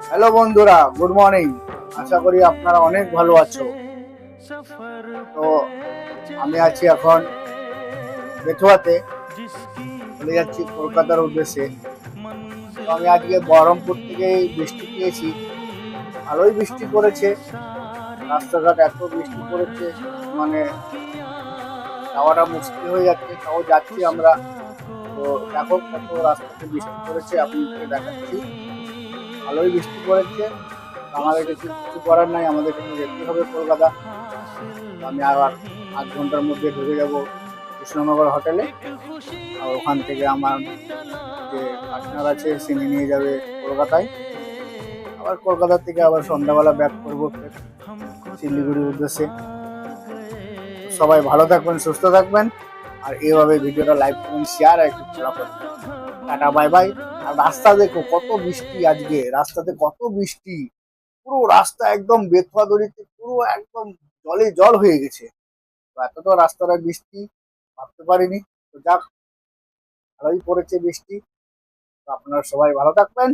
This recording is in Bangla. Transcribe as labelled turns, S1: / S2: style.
S1: হ্যালো বন্ধুরা, গুড মর্নিং। আশা করি আপনারা অনেক ভালো আছো। তো আমি আছি এখন বেথুয়াতে, চলে যাচ্ছি কলকাতার উদ্দেশ্যে। তো আমি আজকে বহরমপুর থেকে বৃষ্টি পেয়েছি, ভালোই বৃষ্টি পড়েছে। রাস্তাঘাট এত বৃষ্টি পড়েছে, মানে যাওয়াটা মুশকিল হয়ে যাচ্ছে, তাও যাচ্ছি আমরা। তো দেখো কত রাস্তাতে বৃষ্টি পড়েছে, আপনাদেরকে দেখাচ্ছি। ভালোই বৃষ্টি পড়েছে, আমাদের কিছু করার নাই, আমাদের কিন্তু যেতে হবে কলকাতা। আমি আবার 8 ঘন্টার মধ্যে ঢুকে যাব কৃষ্ণনগর হোটেলে। আর ওখান থেকে আমার যে পার্টনার আছে সে নিয়ে যাবে কলকাতায়। আবার কলকাতা থেকে আবার সন্ধ্যাবেলা ব্যাক করবো ফের শিলিগুড়ির উদ্দেশ্যে। সবাই ভালো থাকবেন, সুস্থ থাকবেন, আর এইভাবে ভিডিওটা লাইক করবেন, শেয়ার আর একটু ফলো করবেন। Tata, bye bye. আর রাস্তা দেখো কত বৃষ্টি, আজকে রাস্তাতে কত বৃষ্টি, পুরো রাস্তা একদম বেথুয়া দড়িতে পুরো একদম জলে জল হয়ে গেছে। তো এতটা রাস্তাটা বৃষ্টি ভাবতে পারিনি। তো যাক, ভালোই পড়েছে বৃষ্টি। তো আপনারা সবাই ভালো থাকবেন।